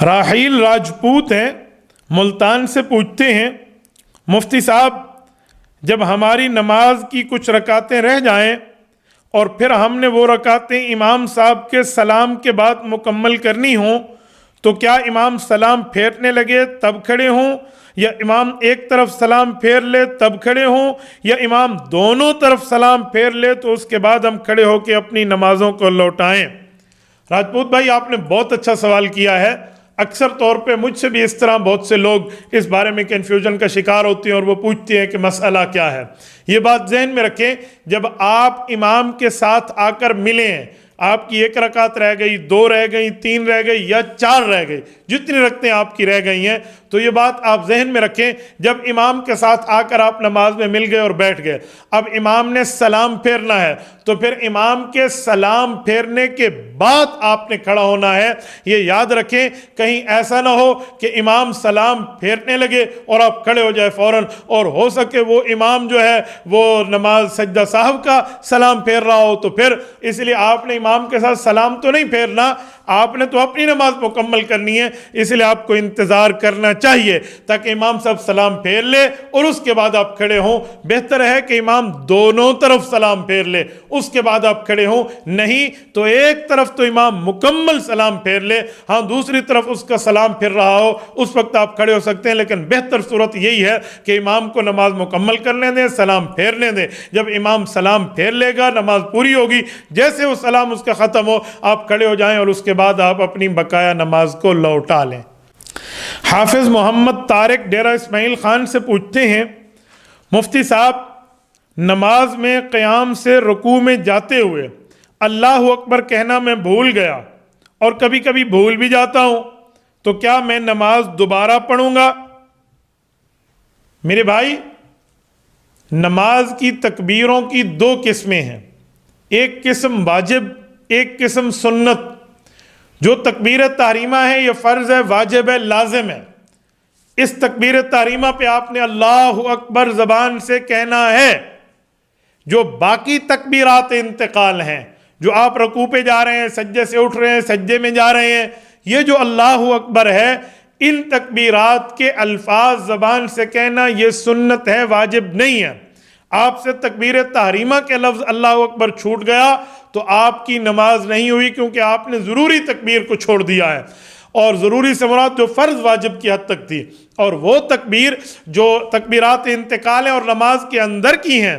راحیل راجپوت ہیں، ملتان سے پوچھتے ہیں مفتی صاحب جب ہماری نماز کی کچھ رکعتیں رہ جائیں اور پھر ہم نے وہ رکعتیں امام صاحب کے سلام کے بعد مکمل کرنی ہوں تو کیا امام سلام پھیرنے لگے تب کھڑے ہوں، یا امام ایک طرف سلام پھیر لے تب کھڑے ہوں، یا امام دونوں طرف سلام پھیر لے تو اس کے بعد ہم کھڑے ہو کے اپنی نمازوں کو لوٹائیں؟ راجپوت بھائی آپ نے بہت اچھا سوال کیا ہے۔ اکثر طور پہ مجھ سے بھی اس طرح بہت سے لوگ اس بارے میں کنفیوژن کا شکار ہوتے ہیں اور وہ پوچھتے ہیں کہ مسئلہ کیا ہے۔ یہ بات ذہن میں رکھیں، جب آپ امام کے ساتھ آ کر ملیں، آپ کی ایک رکعت رہ گئی، 2 رہ گئی، 3 رہ گئی یا 4 رہ گئی، جتنی رکعتیں آپ کی رہ گئی ہیں، تو یہ بات آپ ذہن میں رکھیں جب امام کے ساتھ آ کر آپ نماز میں مل گئے اور بیٹھ گئے، اب امام نے سلام پھیرنا ہے تو پھر امام کے سلام پھیرنے کے بعد آپ نے کھڑا ہونا ہے۔ یہ یاد رکھیں کہیں ایسا نہ ہو کہ امام سلام پھیرنے لگے اور آپ کھڑے ہو جائے فوراً، اور ہو سکے وہ امام جو ہے وہ نماز سجدہ صاحب کا سلام پھیر رہا ہو، تو پھر اس لیے آپ نے امام کے ساتھ سلام تو نہیں پھیرنا، آپ نے تو اپنی نماز مکمل کرنی ہے، اس لیے آپ کو انتظار کرنا چاہیے تاکہ امام صاحب سلام پھیر لے اور اس کے بعد آپ کھڑے ہوں۔ بہتر ہے کہ امام دونوں طرف سلام پھیر لے اس کے بعد آپ کھڑے ہوں، نہیں تو ایک طرف تو امام مکمل سلام پھیر لے، ہاں دوسری طرف اس کا سلام پھر رہا ہو، اس وقت آپ کھڑے ہو سکتے ہیں، لیکن بہتر صورت یہی ہے کہ امام کو نماز مکمل کرنے دیں، سلام پھیرنے دیں۔ جب امام سلام پھیر لے گا نماز پوری ہوگی، جیسے وہ سلام اس کا ختم ہو آپ کھڑے ہو جائیں اور اس کے بعد آپ اپنی بقایا نماز کو لوٹا لیں۔ حافظ محمد طارق ڈیرہ اسماعیل خان سے پوچھتے ہیں مفتی صاحب نماز میں قیام سے رکوع میں جاتے ہوئے اللہ اکبر کہنا میں بھول گیا اور کبھی کبھی بھول بھی جاتا ہوں، تو کیا میں نماز دوبارہ پڑھوں گا؟ میرے بھائی نماز کی تکبیروں کی 2 قسمیں ہیں، ایک قسم واجب، ایک قسم سنت۔ جو تکبیر تحریمہ ہے یہ فرض ہے، واجب ہے، لازم ہے۔ اس تکبیر تحریمہ پہ آپ نے اللہ اکبر زبان سے کہنا ہے۔ جو باقی تکبیرات انتقال ہیں، جو آپ رکوع پہ جا رہے ہیں، سجدے سے اٹھ رہے ہیں، سجدے میں جا رہے ہیں، یہ جو اللہ اکبر ہے ان تکبیرات کے الفاظ زبان سے کہنا یہ سنت ہے، واجب نہیں ہے۔ آپ سے تکبیر تحریمہ کے لفظ اللہ اکبر چھوٹ گیا تو آپ کی نماز نہیں ہوئی، کیونکہ آپ نے ضروری تکبیر کو چھوڑ دیا ہے، اور ضروری سے مراد جو فرض واجب کی حد تک تھی، اور وہ تکبیر جو تکبیرات انتقال ہیں اور نماز کے اندر کی ہیں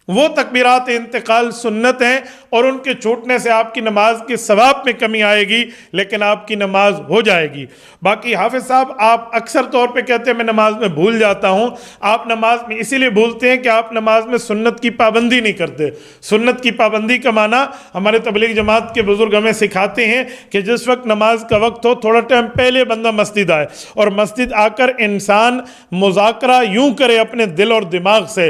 وہ تکبیرات انتقال سنت ہیں، اور ان کے چھوٹنے سے آپ کی نماز کے ثواب میں کمی آئے گی، لیکن آپ کی نماز ہو جائے گی۔ باقی حافظ صاحب آپ اکثر طور پہ کہتے ہیں میں نماز میں بھول جاتا ہوں، آپ نماز میں اسی لیے بھولتے ہیں کہ آپ نماز میں سنت کی پابندی نہیں کرتے۔ سنت کی پابندی کا معنی ہمارے تبلیغ جماعت کے بزرگ ہمیں سکھاتے ہیں کہ جس وقت نماز کا وقت ہو تھوڑا ٹائم پہلے بندہ مسجد آئے، اور مسجد آ کر انسان مذاکرہ یوں کرے اپنے دل اور دماغ سے،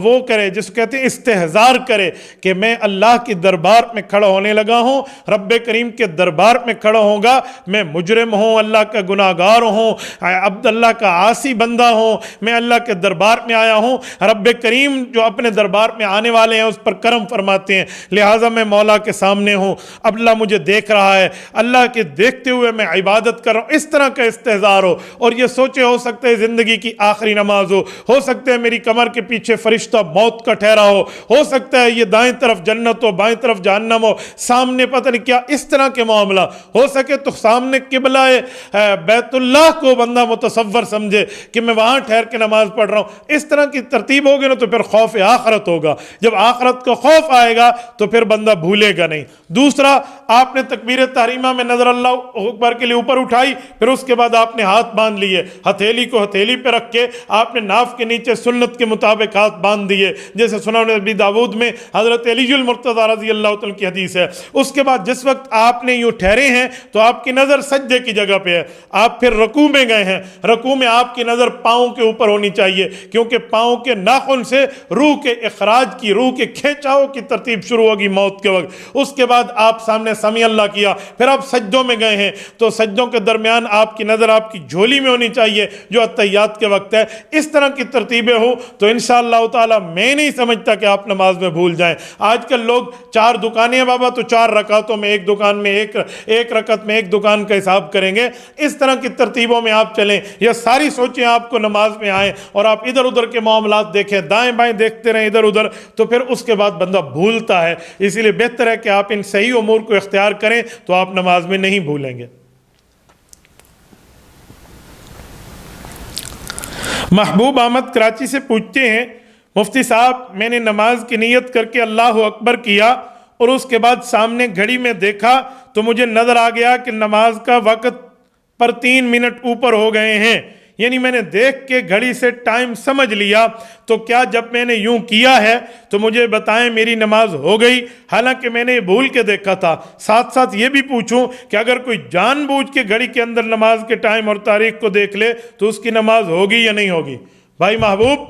وہ کرے جس کو کہتے ہیں استحضار کرے کہ میں اللہ کی دربار میں کھڑا ہونے لگا ہوں، رب کریم کے دربار میں کھڑا ہوں گا، میں مجرم ہوں، اللہ کا گناہگار ہوں، عبد اللہ کا عاصی بندہ ہوں، میں اللہ کے دربار میں آیا ہوں، رب کریم جو اپنے دربار میں آنے والے ہیں اس پر کرم فرماتے ہیں، لہٰذا میں مولا کے سامنے ہوں، اب اللہ مجھے دیکھ رہا ہے، اللہ کے دیکھتے ہوئے میں عبادت کر رہا ہوں، اس طرح کا استحضار ہو، اور یہ سوچے ہو سکتا ہے زندگی کی آخری نماز ہو سکتا ہے میری کمر کے پیچھے فرشتہ موت کا ٹھہرا ہو سکتا ہے یہ دائیں طرف جنت ہو، بائیں طرف جہنم ہو، سامنے پتہ نہیں کیا، اس طرح کے معاملہ ہو سکے تو سامنے قبلہ بیت اللہ کو بندہ متصور سمجھے کہ میں وہاں ٹھہر کے نماز پڑھ رہا ہوں۔ اس طرح کی ترتیب ہوگی نا تو پھر خوف آخرت ہوگا، جب آخرت کا خوف آئے گا تو پھر بندہ بھولے گا نہیں۔ دوسرا، آپ نے تکبیر تحریمہ میں نظر اللہ اکبر کے لیے اوپر اٹھائی، پھر اس کے بعد آپ نے ہاتھ باندھ لیے، ہتھیلی کو ہتھیلی پہ رکھ کے آپ نے ناف کے نیچے سنت کے مطابق ہاتھ باندھ دیے، جیسے سنن ابی داؤد میں حضرت علی المرتضیٰ رضی اللہ عنہ کی حدیث ہے۔ اس کے بعد جس وقت آپ نے یوں ٹھہرے ہیں تو آپ کی نظر سجدے کی جگہ پہ ہے، آپ پھر رکوع میں گئے ہیں، رکوع میں آپ کی نظر پاؤں کے اوپر ہونی چاہیے، کیونکہ پاؤں کے ناخن سے روح کے اخراج کی، روح کے کھینچاؤ کی ترتیب شروع ہوگی موت کے وقت۔ اس کے بعد آپ سامنے سمیع اللہ کیا، پھر آپ سجدوں میں گئے ہیں تو سجدوں کے درمیان آپ کی نظر آپ کی جھولی میں ہونی چاہیے جو اتحیات کے وقت ہے۔ اس طرح کی ترتیبیں ہوں تو انشاءاللہ تعالی میں نہیں سمجھتا کہ آپ نماز میں بھول جائیں۔ آج کل لوگ 4 دکانیں ہیں بابا تو 4 رکعتوں میں ایک دکان میں ایک رکعت میں ایک دکان کا حساب کریں گے. اس طرح کی ترتیبوں میں آپ چلیں. یہ ساری سوچیں آپ کو نماز میں آئیں اور آپ ادھر ادھر کے معاملات دیکھیں, دائیں بائیں دیکھتے رہیں ادھر ادھر, تو پھر اس کے بعد بندہ بھولتا ہے. اسی لیے بہتر ہے کہ آپ ان صحیح امور کو اختیار کریں تو آپ نماز میں نہیں بھولیں گے. محبوب احمد کراچی سے پوچھتے ہیں, مفتی صاحب میں نے نماز کی نیت کر کے اللہ اکبر کیا اور اس کے بعد سامنے گھڑی میں دیکھا تو مجھے نظر آ گیا کہ نماز کا وقت پر 3 منٹ اوپر ہو گئے ہیں, یعنی میں نے دیکھ کے گھڑی سے ٹائم سمجھ لیا, تو کیا جب میں نے یوں کیا ہے تو مجھے بتائیں میری نماز ہو گئی؟ حالانکہ میں نے یہ بھول کے دیکھا تھا. ساتھ ساتھ یہ بھی پوچھوں کہ اگر کوئی جان بوجھ کے گھڑی کے اندر نماز کے ٹائم اور تاریخ کو دیکھ لے تو اس کی نماز ہوگی یا نہیں ہوگی؟ بھائی محبوب,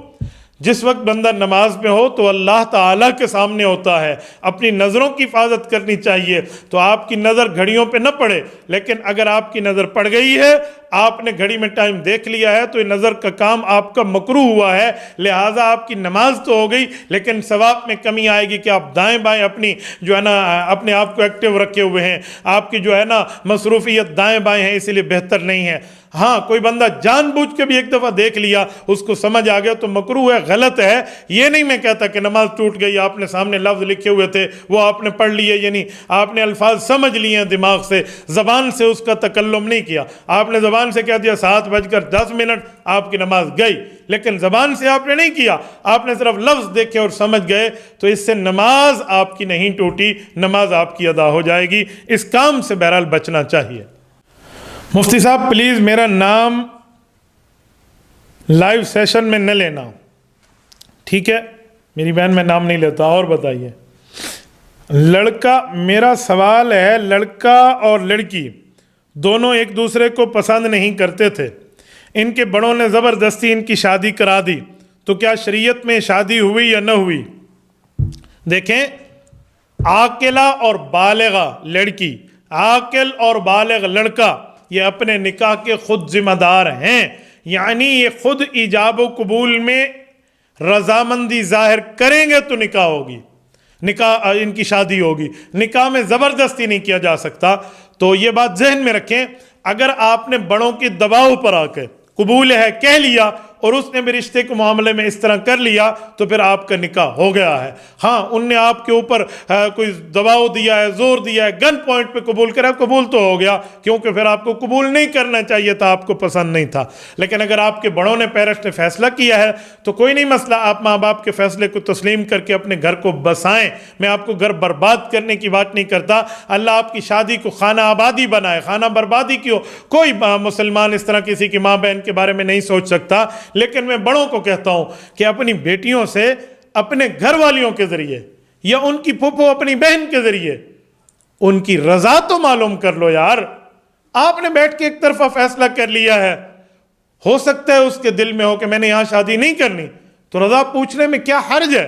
جس وقت بندہ نماز میں ہو تو اللہ تعالیٰ کے سامنے ہوتا ہے, اپنی نظروں کی حفاظت کرنی چاہیے. تو آپ کی نظر گھڑیوں پہ نہ پڑے, لیکن اگر آپ کی نظر پڑ گئی ہے, آپ نے گھڑی میں ٹائم دیکھ لیا ہے, تو یہ نظر کا کام آپ کا مکروہ ہوا ہے, لہٰذا آپ کی نماز تو ہو گئی لیکن ثواب میں کمی آئے گی کہ آپ دائیں بائیں اپنی جو ہے نا اپنے آپ کو ایکٹیو رکھے ہوئے ہیں, آپ کی جو ہے نا مصروفیت دائیں بائیں ہے, اسی لیے بہتر نہیں ہے. ہاں کوئی بندہ جان بوجھ کے بھی ایک دفعہ دیکھ لیا, اس کو سمجھ آ گیا تو مکروہ ہے, غلط ہے. یہ نہیں میں کہتا کہ نماز ٹوٹ گئی, آپ نے سامنے لفظ لکھے ہوئے تھے وہ آپ نے پڑھ لیے, یعنی آپ نے الفاظ سمجھ لیے ہیں دماغ سے, زبان سے اس کا تکلم نہیں کیا. آپ نے زبان سے کہہ دیا 7:10 آپ کی نماز گئی, لیکن زبان سے آپ نے نہیں کیا, آپ نے صرف لفظ دیکھے اور سمجھ گئے, تو اس سے نماز آپ کی نہیں ٹوٹی, نماز آپ کی ادا ہو جائے گی. اس کام سے بہرحال بچنا چاہیے. مفتی صاحب پلیز میرا نام لائیو سیشن میں نہ لینا. ٹھیک ہے میری بہن, میں نام نہیں لیتا. اور بتائیے. لڑکا, میرا سوال ہے, لڑکا اور لڑکی دونوں ایک دوسرے کو پسند نہیں کرتے تھے, ان کے بڑوں نے زبردستی ان کی شادی کرا دی, تو کیا شریعت میں شادی ہوئی یا نہ ہوئی؟ دیکھیں, عاقلہ اور بالغہ لڑکی, عاقل اور بالغ لڑکا, یہ اپنے نکاح کے خود ذمہ دار ہیں. یعنی یہ خود ایجاب و قبول میں رضامندی ظاہر کریں گے تو نکاح ہوگی, نکاح ان کی شادی ہوگی. نکاح میں زبردستی نہیں کیا جا سکتا. تو یہ بات ذہن میں رکھیں. اگر آپ نے بڑوں کے دباؤ پر آ کے قبول ہے کہہ لیا اور اس نے بھی رشتے کے معاملے میں اس طرح کر لیا تو پھر آپ کا نکاح ہو گیا ہے. ہاں ان نے آپ کے اوپر کوئی دباؤ دیا ہے, زور دیا ہے, گن پوائنٹ پہ قبول کرا, قبول تو ہو گیا, کیونکہ پھر آپ کو قبول نہیں کرنا چاہیے تھا, آپ کو پسند نہیں تھا. لیکن اگر آپ کے بڑوں نے پیرنٹس نے فیصلہ کیا ہے تو کوئی نہیں مسئلہ, آپ ماں باپ کے فیصلے کو تسلیم کر کے اپنے گھر کو بسائیں. میں آپ کو گھر برباد کرنے کی بات نہیں کرتا. اللہ آپ کی شادی کو خانہ آبادی بنائے, خانہ بربادی کیوں. کوئی مسلمان اس طرح کسی کی ماں بہن کے بارے میں نہیں سوچ سکتا. لیکن میں بڑوں کو کہتا ہوں کہ اپنی بیٹیوں سے اپنے گھر والیوں کے ذریعے یا ان کی پھوپھو اپنی بہن کے ذریعے ان کی رضا تو معلوم کر لو یار. آپ نے بیٹھ کے ایک طرفہ فیصلہ کر لیا ہے, ہو سکتا ہے اس کے دل میں ہو کہ میں نے یہاں شادی نہیں کرنی, تو رضا پوچھنے میں کیا حرج ہے.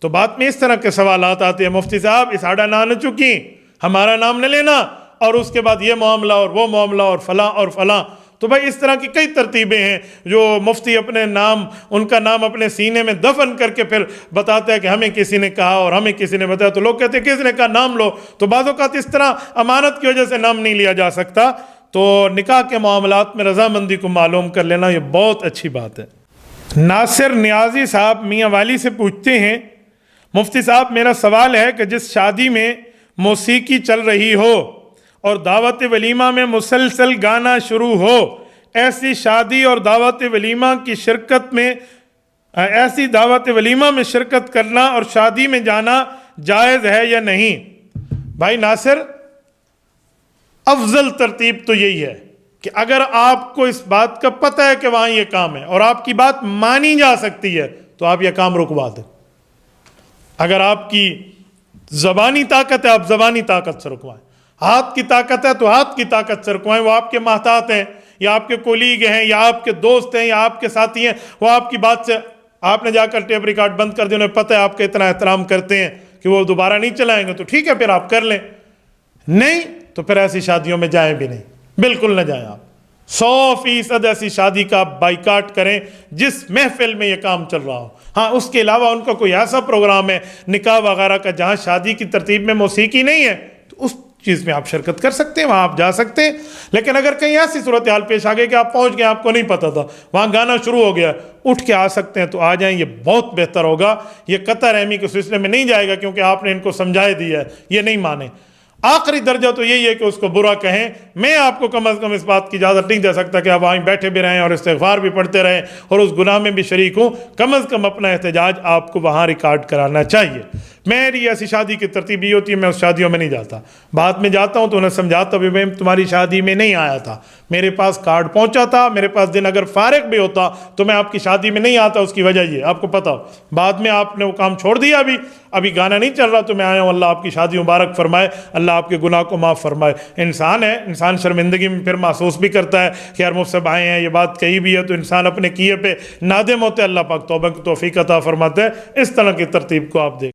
تو بات میں اس طرح کے سوالات آتے ہیں, مفتی صاحب اس آڈا نہ چکی, ہمارا نام نہ لینا, اور اس کے بعد یہ معاملہ اور وہ معاملہ اور فلاں اور فلاں. تو بھائی اس طرح کی کئی ترتیبیں ہیں جو مفتی اپنے نام, ان کا نام اپنے سینے میں دفن کر کے پھر بتاتا ہے کہ ہمیں کسی نے کہا اور ہمیں کسی نے بتایا. تو لوگ کہتے ہیں کس نے کہا, نام لو. تو بعض اوقات اس طرح امانت کی وجہ سے نام نہیں لیا جا سکتا. تو نکاح کے معاملات میں رضامندی کو معلوم کر لینا یہ بہت اچھی بات ہے. ناصر نیازی صاحب میاں والی سے پوچھتے ہیں, مفتی صاحب میرا سوال ہے کہ جس شادی میں موسیقی چل رہی ہو اور دعوت ولیمہ میں مسلسل گانا شروع ہو, ایسی شادی اور دعوت ولیمہ کی شرکت میں ایسی دعوت ولیمہ میں شرکت کرنا اور شادی میں جانا جائز ہے یا نہیں؟ بھائی ناصر, افضل ترتیب تو یہی ہے کہ اگر آپ کو اس بات کا پتہ ہے کہ وہاں یہ کام ہے اور آپ کی بات مانی جا سکتی ہے تو آپ یہ کام رکوا دیں. اگر آپ کی زبانی طاقت ہے آپ زبانی طاقت سے رکوائیں, ہاتھ کی طاقت ہے تو ہاتھ کی طاقت سے رکوائیں. وہ آپ کے محتاط ہیں یا آپ کے کولیگ ہیں یا آپ کے دوست ہیں یا آپ کے ساتھی ہیں, وہ آپ کی بات سے, آپ نے جا کر ٹیپ ریکارڈ بند کر دیا, انہیں پتہ ہے آپ کا اتنا احترام کرتے ہیں کہ وہ دوبارہ نہیں چلائیں گے, تو ٹھیک ہے پھر آپ کر لیں. نہیں تو پھر ایسی شادیوں میں جائیں بھی نہیں, بالکل نہ جائیں آپ. 100% ایسی شادی کا آپ بائیکاٹ کریں جس محفل میں یہ کام چل رہا ہو. ہاں اس کے علاوہ ان کا کوئی ایسا پروگرام ہے نکاح وغیرہ کا جہاں شادی کی ترتیب میں موسیقی نہیں ہے تو اس چیز میں آپ شرکت کر سکتے ہیں, وہاں آپ جا سکتے ہیں. لیکن اگر کہیں ایسی صورتحال پیش آ گئی کہ آپ پہنچ گئے, آپ کو نہیں پتہ تھا, وہاں گانا شروع ہو گیا, اٹھ کے آ سکتے ہیں تو آ جائیں, یہ بہت بہتر ہوگا. یہ قطع رحمی کے سلسلے میں نہیں جائے گا کیونکہ آپ نے ان کو سمجھائے دیا ہے, یہ نہیں مانے. آخری درجہ تو یہی ہے کہ اس کو برا کہیں. میں آپ کو کم از کم اس بات کی اجازت نہیں دے سکتا کہ آپ وہیں بیٹھے بھی رہیں اور استغفار بھی پڑھتے رہیں اور اس گناہ میں بھی شریک ہوں. کم از کم اپنا احتجاج آپ کو وہاں ریکارڈ کرانا چاہیے. میری ایسی شادی کی ترتیب یہ ہوتی ہے, میں اس شادیوں میں نہیں جاتا. بعد میں جاتا ہوں تو انہیں سمجھاتا بھی, میں تمہاری شادی میں نہیں آیا تھا, میرے پاس کارڈ پہنچا تھا, میرے پاس دن اگر فارغ بھی ہوتا تو میں آپ کی شادی میں نہیں آتا. اس کی وجہ یہ آپ کو پتہ ہو, بعد میں آپ نے وہ کام چھوڑ دیا, ابھی گانا نہیں چل رہا تو میں آیا ہوں. اللہ آپ کی شادی مبارک فرمائے, اللہ آپ کے گناہ کو معاف فرمائے. انسان ہے, انسان شرمندگی میں پھر محسوس بھی کرتا ہے کہ یار مجھ سے آئے ہیں, یہ بات کہی بھی ہے, تو انسان اپنے کیے پہ نادم ہوتے. اللہ پاک توبہ کی توفیق عطا فرماتے ہیں. اس طرح کی ترتیب کو آپ دیکھ